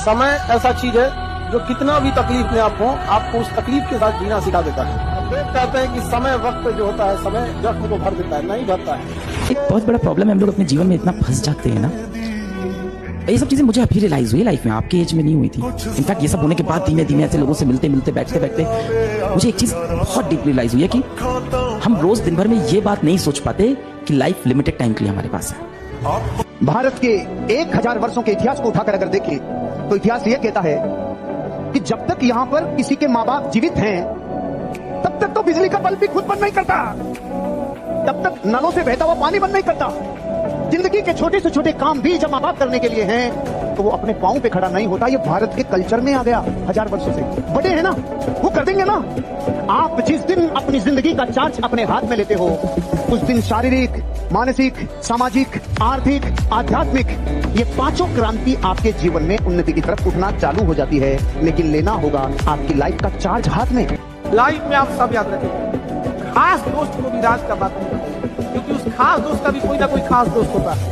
समय ऐसा चीज है जो कितना भी तकलीफ में आप हो, आपको उस तकलीफ के साथ जीना सिखा देता है। लोग कहते हैं कि समय वक्त जो होता है, समय जख्म को भर देता है, नहीं भरता है। एक बहुत बड़ा प्रॉब्लम है, हम लोग अपने जीवन में इतना फंस जाते हैं ना। ये सब चीजें मुझे अभी रियलाइज हुई लाइफ में, आपके एज में नहीं हुई थी। इनफैक्ट ये सब होने के बाद धीमे धीमे ऐसे लोगों से मिलते मिलते बैठते बैठते मुझे एक चीज बहुत डीप रियलाइज हुई है कि हम रोज दिन भर में ये बात नहीं सोच पाते कि लाइफ लिमिटेड टाइम के लिए हमारे पास है। भारत के 1000 वर्षों के इतिहास को उठाकर अगर देखें तो इतिहास यह कहता है कि जब तक यहाँ पर किसी के माँ बाप जीवित हैं तब तक तो बिजली का बल्ब भी खुद बंद नहीं करता, तब तक नलों से बहता हुआ पानी बंद नहीं करता। जिंदगी के छोटे से छोटे काम भी जब माँ बाप करने के लिए हैं तो वो अपने पाँव पे खड़ा नहीं होता। ये भारत के कल्चर में आ गया 1000 वर्षों से। बड़े हैं ना, वो कर देंगे ना। आप जिस दिन अपनी जिंदगी का चार्ज अपने हाथ में लेते हो उस दिन शारीरिक, मानसिक, सामाजिक, आर्थिक, आध्यात्मिक ये पांचों क्रांति आपके जीवन में उन्नति की तरफ उठना चालू हो जाती है। लेकिन लेना होगा आपकी लाइफ का चार्ज हाथ में। लाइफ में आप सब याद रखें, खास दोस्त को भी राज का बात नहीं करते, क्योंकि उस खास दोस्त का भी कोई ना कोई खास दोस्त होता है।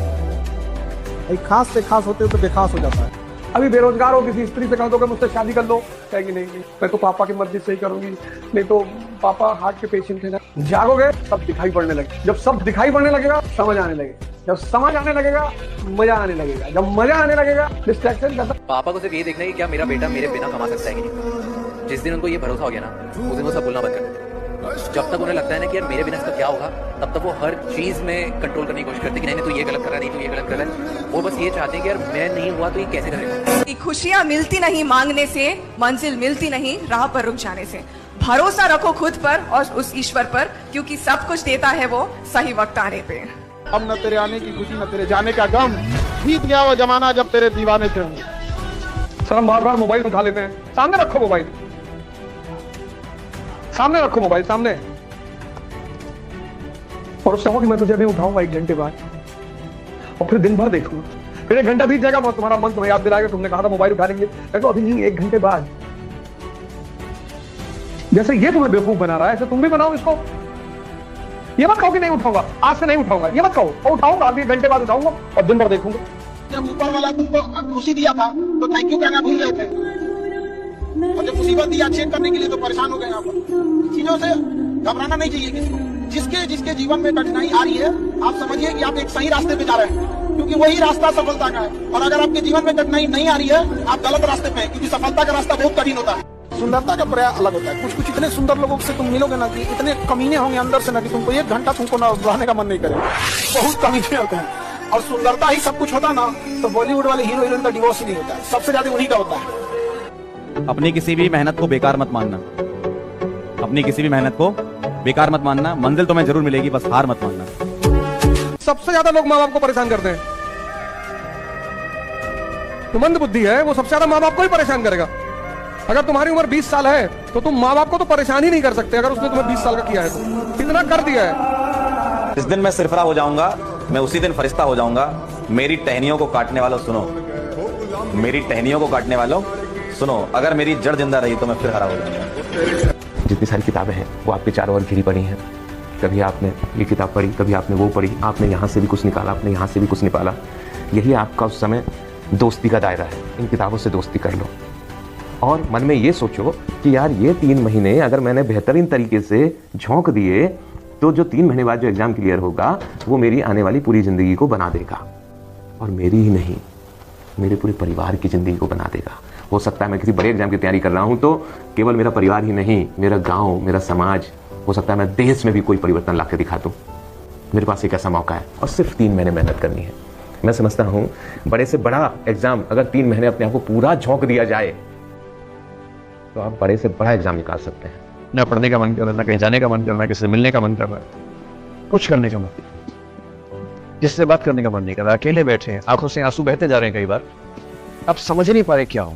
एक खास से खास होते तो बेखास हो जाता है। अभी बेरोजगार हो, किसी स्त्री से कह दो कि मुझसे शादी कर लो, कहेगी नहीं मैं तो पापा की मर्जी से ही करूंगी, नहीं तो पापा हार्ट के पेशेंट है ना। जागोगे सब दिखाई पड़ने लगे, जब सब दिखाई पड़ने लगेगा समझ आने लगेगा, जब समझ आने लगेगा मजा आने लगेगा, जब मजा आने लगेगा डिस्ट्रैक्शन खत्म। पापा को सिर्फ ये देखना है कि क्या मेरा बेटा मेरे बिना कमा सकता है कि नहीं। जिस दिन उनको ये भरोसा हो गया ना उस दिन वो सब बोलना बंद कर देते। जब तक उन्हें लगता है ना कि यार मेरे बिना इसका क्या होगा, तब तक वो हर चीज में कंट्रोल करने की कोशिश करते हैं कि नहीं तू ये गलत कर रहा है, नहीं तू ये गलत कर रहा है। वो बस ये चाहते हैं कि यार मैं नहीं हुआ तो ये कैसे करेगा। खुशियाँ मिलती नहीं मांगने से, मंजिल मिलती नहीं राह पर रुक जाने से। भरोसा रखो खुद पर और उस ईश्वर पर, क्योंकि सब कुछ देता है वो सही वक्त आने पे। अब न तेरे आने की खुशी न तेरे जाने का गम, बीत गया वो जमाना जब तेरे दीवाने थे। सर हम बार बार मोबाइल उठा लेते हैं, सामने रखो मोबाइल, सामने रखो मोबाइल सामने, और उससे कि मैं तुझे अभी उठाऊंगा 1 घंटे बाद और फिर दिन भर देखूंगा, फिर 1 घंटा बीत जाएगा, तुम्हारा मन तुम्हें याद दिलाएगा तुमने कहा था मोबाइल उठा लेंगे, देखो अभी नहीं 1 घंटे बाद। जैसे ये तुम्हें बेवकूफ बना रहा है ऐसे तुम भी बनाओ इसको। ये मत कहो कि नहीं उठाऊंगा, आज से नहीं उठाऊंगा, ये मत कहो, और उठाऊंगा अभी 1 घंटे बाद उठाऊंगा और दिन भर देखूंगा। जब ऊपर वाला तुमको खुशी दिया था तो थैंक यू कहना भूल गए थे, और जब मुसीबत दिया चेक करने के लिए तो परेशान हो गए। यहाँ पर चीजों से घबराना नहीं चाहिए किसी को। जिसके जीवन में कठिनाई आ रही है आप समझिए कि आप एक सही रास्ते पे जा रहे हैं, क्योंकि वही रास्ता सफलता का है। और अगर आपके जीवन में कठिनाई नहीं आ रही है आप गलत रास्ते पे हैं, क्योंकि सफलता का रास्ता बहुत कठिन होता है। सुंदरता का पर्याय अलग होता है। कुछ इतने सुंदर लोगों से तुम मिलोगे ना कि इतने कमीने होंगे अंदर से ना कि तुमको 1 घंटा तुमको ना रहने का मन नहीं करेगा। बहुत कमीने होते हैं और सुंदरता ही सब कुछ होता ना तो बॉलीवुड वाले हीरो हीरोइन का डिवोर्स ही नहीं होता है, सबसे ज्यादा उन्हीं का होता है। अपनी किसी भी मेहनत को बेकार मत मानना, अपनी किसी भी मेहनत को बेकार मत मानना, मंजिल तुम्हें जरूर मिलेगी, बस हार मत मानना। सबसे ज्यादा लोग माँ बाप को परेशान करते हैं, तो मंद बुद्धि है वो सबसे ज्यादा माँ बाप को ही परेशान करेगा। अगर तुम्हारी उम्र 20 साल है तो तुम माँ बाप को तो परेशान ही नहीं कर सकते, अगर उसने तुम्हें 20 साल का किया है तो इतना कर दिया है। जिस दिन मैं सिरफरा हो जाऊंगा मैं उसी दिन फरिश्ता हो जाऊंगा। मेरी टहनियों को काटने वालों सुनो, मेरी टहनियों को काटने वालों सुनो, अगर मेरी जड़ जिंदा रही तो मैं फिर हरा हो जाऊंगा। जितनी सारी किताबें हैं वो आपके चारों ओर घिरी पड़ी हैं। कभी आपने ये किताब पढ़ी, कभी आपने वो पढ़ी, आपने यहाँ से भी कुछ निकाला, आपने यहाँ से भी कुछ निकाला। यही आपका उस समय दोस्ती का दायरा है। इन किताबों से दोस्ती कर लो और मन में ये सोचो कि यार ये 3 महीने अगर मैंने बेहतरीन तरीके से झोंक दिए तो जो 3 महीने बाद जो एग्जाम क्लियर होगा वो मेरी आने वाली पूरी जिंदगी को बना देगा, और मेरी ही नहीं मेरे पूरे परिवार की जिंदगी को बना देगा। हो सकता है मैं किसी बड़े एग्जाम की तैयारी कर रहा हूं तो केवल मेरा परिवार ही नहीं, मेरा गांव, मेरा समाज, हो सकता है मैं देश में भी कोई परिवर्तन ला के दिखा दूं। मेरे पास एक ऐसा मौका है और सिर्फ 3 महीने मेहनत करनी है। मैं समझता हूं बड़े से बड़ा एग्जाम अगर 3 महीने अपने आप को पूरा झोंक दिया जाए तो आप बड़े से बड़ा एग्जाम निकाल सकते हैं। ना पढ़ने का मन कर रहा है, ना कहीं जाने का मन कर रहा है, किसी से मिलने का मन कर रहा है, कुछ करने का मन, जिससे बात करने का मन नहीं कर रहा, अकेले बैठे हैं, आंखों से आंसू बहते जा रहे हैं, कई बार आप समझ ही नहीं पा रहे क्या हो।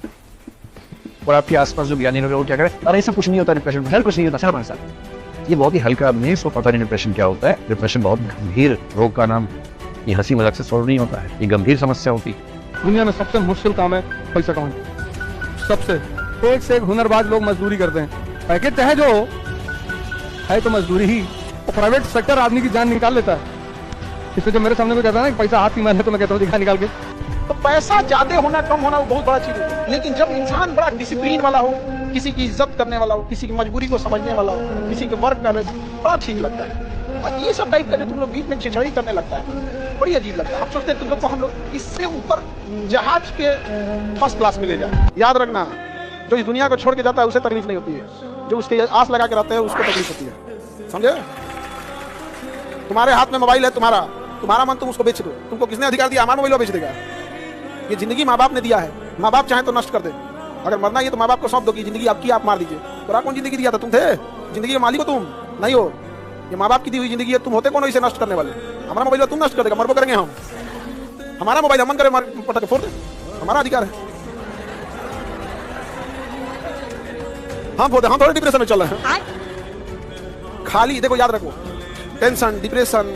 और आपके आसपास जो ज्ञानी लोग हैं वो क्या करें, अरे ऐसा कुछ नहीं होता, डिप्रेशन हर कुछ नहीं होता, हमारे साथ ये बहुत ही हल्का आदमी है, इसको पता नहीं डिप्रेशन क्या होता है। डिप्रेशन बहुत गंभीर रोग का नाम, ये हंसी मजाक से सॉल्व नहीं होता है, ये गंभीर समस्या होती है। दुनिया में सबसे मुश्किल काम है पैसा कमाना। सबसे एक से एक हुनरबाज लोग मजदूरी करते हैं, पैकेज चाहे जो है तो मजदूरी ही। और प्राइवेट सेक्टर आदमी की जान निकाल लेता है। इसलिए जब मेरे सामने कोई कहता है ना पैसा हाथ की मार है तो मैं कहता हूँ दिखा निकाल के। तो पैसा ज्यादा होना कम होना वो बहुत बड़ा चीज है, लेकिन जब इंसान बड़ा डिसिप्लिन वाला हो, किसी की इज्जत करने वाला हो, किसी की मजबूरी को समझने वाला हो, किसी के वर्क करने बड़ा ठीक लगता है। और ये सब टाइप का जो तुम लोग बीच में चिड़चिड़ी करने लगता है, बड़ी अजीब लगता है। हम सोचते हैं तुम लोग को हम लोग इससे ऊपर जहाज के फर्स्ट क्लास में ले जाए। याद रखना, जो इस दुनिया को छोड़ के जाता है उसे तकलीफ नहीं होती है, जो उसके आस लगा के रहते हैं उसको तकलीफ होती है, समझे? तुम्हारे हाथ में मोबाइल है, तुम्हारा मन तुम उसको बेच दो, तुमको किसने अधिकार दिया? हमारा मोबाइल बेच देगा? ये जिंदगी माँ बाप ने दिया है, माँ बाप चाहे तो नष्ट कर दे। अगर मरना है तो माँ बाप को सौंप दो कि जिंदगी आपकी, आप मार दीजिए। तो कौन जिंदगी दिया था? तुम थे जिंदगी के मालिक हो, तुम नहीं हो। ये माँ बाप की दी हुई जिंदगी है, तुम होते कौन हो इसे नष्ट करने वाले? हमारा मोबाइल तुम नष्ट कर देगा, मरबो करेंगे हम। हमारा मोबाइल हम मन करे पटक फोड़ दे, हमारा अधिकार है। हम फोड़ दे, हम थोड़े डिप्रेशन में चल रहे हैं। खाली देखो, याद रखो, टेंशन, डिप्रेशन,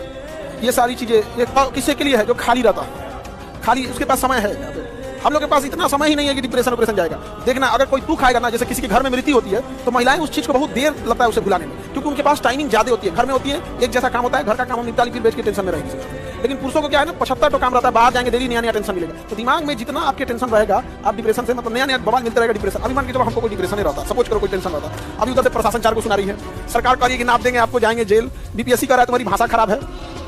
ये सारी चीजें ये किसी के लिए है जो खाली रहता है, खाली उसके पास समय है। हम लोग के पास इतना समय ही नहीं है कि डिप्रेशन जाएगा। देखना, अगर कोई दुख आएगा ना, जैसे किसी के घर में मृत्यु होती है तो महिलाएं उस चीज को बहुत देर लगता है उसे भुलाने में, क्योंकि उनके पास टाइमिंग ज्यादा होती है। घर में होती है एक जैसा काम होता है, घर का काम हम निपटा ली, फिर बैठ के टेंशन में रहेगी। लेकिन पुरुषों को क्या है ना, 75 काम रहता है, बाहर जाएंगे डेली नया टेंशन मिलेगा। तो दिमाग में जितना आपके टेंशन रहेगा, आप डिप्रेशन से मतलब नया बवाल मिलता रहेगा डिप्रेशन। अभी मान के चलो हमको कोई डिप्रेशन नहीं रहता, सपोज करो कोई टेंशन रहता, अभी उधर से प्रशासन 4 को सुना रही है, सरकार कह रही है कि नाप देंगे आपको, जाएंगे जेल, बीपीएससी कर रहा है, तुम्हारी भाषा खराब है,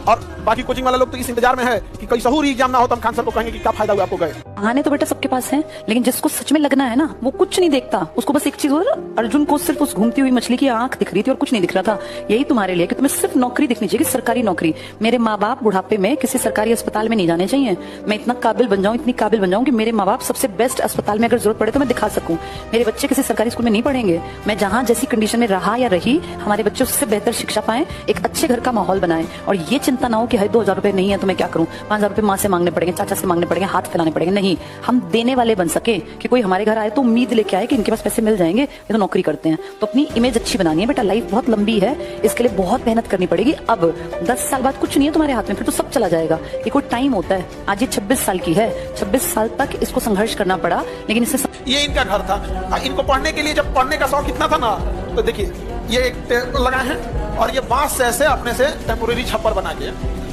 और बाकी कोचिंग वाले लोग तो इस इंतजार में है कि कोई सहूरी एग्जाम ना हो तो हम खान सर को कहेंगे कि क्या फायदा हुआ आपको गए। आने तो बेटा सबके पास है, लेकिन जिसको सच में लगना है ना, वो कुछ नहीं देखता। उसको बस एक चीज हो, अर्जुन को सिर्फ उस घूमती हुई मछली की आंख दिख रही थी और कुछ नहीं दिख रहा था। यही तुम्हारे लिए कि तुम्हें सिर्फ नौकरी दिखनी चाहिए, सरकारी नौकरी। मेरे माँ बाप बुढ़ापे में किसी सरकारी अस्पताल में नहीं जाने चाहिए। मैं इतना काबिल बन जाऊं, इतनी काबिल बन जाऊं कि मेरे माँ बाप सबसे बेस्ट अस्पताल में अगर जरूरत पड़े तो मैं दिखा सकूं। मेरे बच्चे किसी सरकारी स्कूल में नहीं पढ़ेंगे। मैं जहां जैसी कंडीशन में रहा या रही, हमारे बच्चे उससे बेहतर शिक्षा पाएं, एक अच्छे घर का माहौल बनाएं। और ये चिंता ना हो कि 2000 रुपए नहीं है तो मैं क्या करूं, 5000 रुपए माँ से मांगने पड़ेंगे, चाचा से मांगने पड़ेंगे, हाथ फैलाने पड़ेंगे। नहीं, हम देने वाले बन सके कि कोई हमारे घर आए तो उम्मीद लेके आए कि इनके पास पैसे मिल जाएंगे, ये तो नौकरी करते हैं। तो अपनी इमेज अच्छी बनानी है बेटा, लाइफ बहुत लंबी है, इसके लिए बहुत मेहनत करनी पड़ेगी। अब 10 साल बाद कुछ नहीं है तुम्हारे हाथ में, फिर तो सब चला जाएगा। ये कोई टाइम होता है। आज ये 26 साल की है, 26 साल तक इसको संघर्ष करना पड़ा, लेकिन इससे ये इनका घर था। इनको पढ़ने के लिए जब पढ़ने का शौक इतना था ना, तो देखिए ये एक लगाए हैं और ये बांस से ऐसे अपने से टेम्पोरेरी छप्पर बना के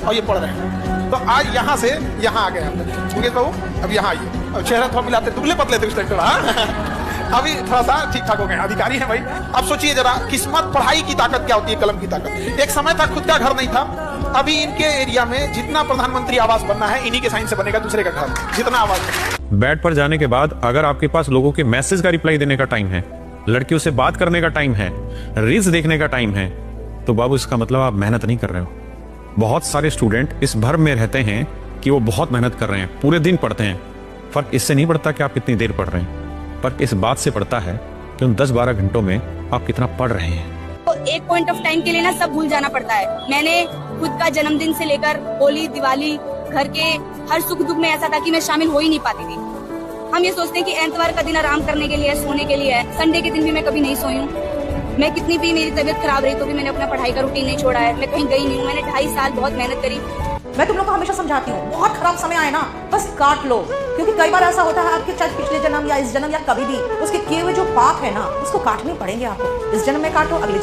और ये पढ़ रहे हैं। तो आज यहाँ से यहाँ आ गए हम मुकेश बाबू, अब यहाँ आइए। अब चेहरा थोड़ा मिलाते, दुबले पतले थे उस टाइम थोड़ा, अभी थोड़ा सा ठीक ठाक हो गए, अधिकारी हैं भाई। अब सोचिए जरा, किस्मत, पढ़ाई की ताकत क्या होती है, कलम की ताकत। एक समय था खुद का घर नहीं था, अभी इनके एरिया में जितना प्रधानमंत्री आवास बनना है, इन्हीं के साइन से बनेगा दूसरे का घर, जितना आवास। बेड पर जाने के बाद अगर आपके पास लोगों के मैसेज का रिप्लाई देने का टाइम है, लड़कियों से बात करने का टाइम है, रील्स देखने का टाइम है, तो बाबू इसका मतलब आप मेहनत नहीं कर रहे हो। बहुत सारे स्टूडेंट इस भ्रम में रहते हैं कि वो बहुत मेहनत कर रहे हैं, पूरे दिन पढ़ते हैं। फर्क इससे नहीं पड़ता कि आप कितनी देर पढ़ रहे हैं, फर्क इस बात से पड़ता है कि उन 10-12 घंटों में आप कितना पढ़ रहे हैं। तो एक पॉइंट ऑफ टाइम के लिए ना सब भूल जाना पड़ता है। मैंने खुद का जन्मदिन से लेकर होली, दिवाली, घर के हर सुख दुख में ऐसा था कि मैं शामिल हो ही नहीं पाती थी। हम ये सोचते हैं कि एतवार का दिन आराम करने के लिए, सोने के लिए है। संडे के दिन भी मैं कभी नहीं सोई हूँ। मैं कितनी भी मेरी तबीयत खराब रही तो भी मैंने अपना पढ़ाई का रूटीन नहीं छोड़ा है। मैं कहीं गई नहीं हूँ। मैंने 2.5 साल बहुत मेहनत करी। मैं तुम लोग को हमेशा समझाती हूँ, बहुत खराब समय आए ना, बस काट लो। क्योंकि कई बार ऐसा होता है आपके चाहे पिछले जन्म या इस जन्म या कभी भी उसके किए हुए जो पाप है ना, उसको काटने पड़ेंगे आपको। इस जन्म में काटो, अगले